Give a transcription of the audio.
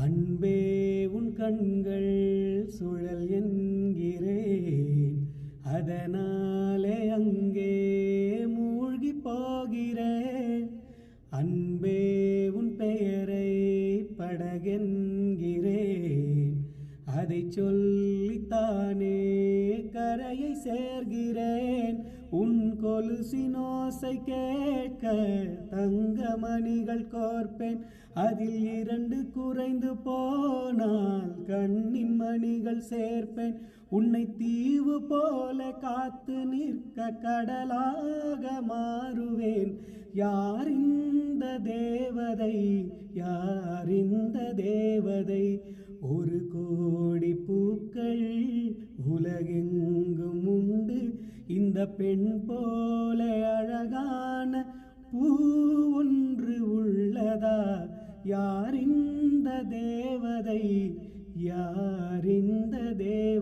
அன்பே உன் கண்கள் சுழல் என்கிறேன், அதனாலே அங்கே மூழ்கி போகிறேன். அன்பே உன் பெயரை படகென்கிறேன், அதை சொல்லித்தானே கரையை சேர்கிறேன். உன் கொலுசினோசை கேட்க தங்கமணிகள் கோர்ப்பேன், அதில் 2 குறைந்து போனால் கண்ணின் மணிகள் சேர்ப்பேன். உன்னை தீவு போல காத்து நிற்க கடலாக மாறுவேன். யார் இந்த தேவதை, யார் இந்த தேவதை? 1 கோடி பூக்கள் உலகெங்கும் உண்டு, இந்த பெண் போல அழகான பூ ஒன்று உள்ளதா? யார் இந்த தேவதை, யார் இந்த தேவதை?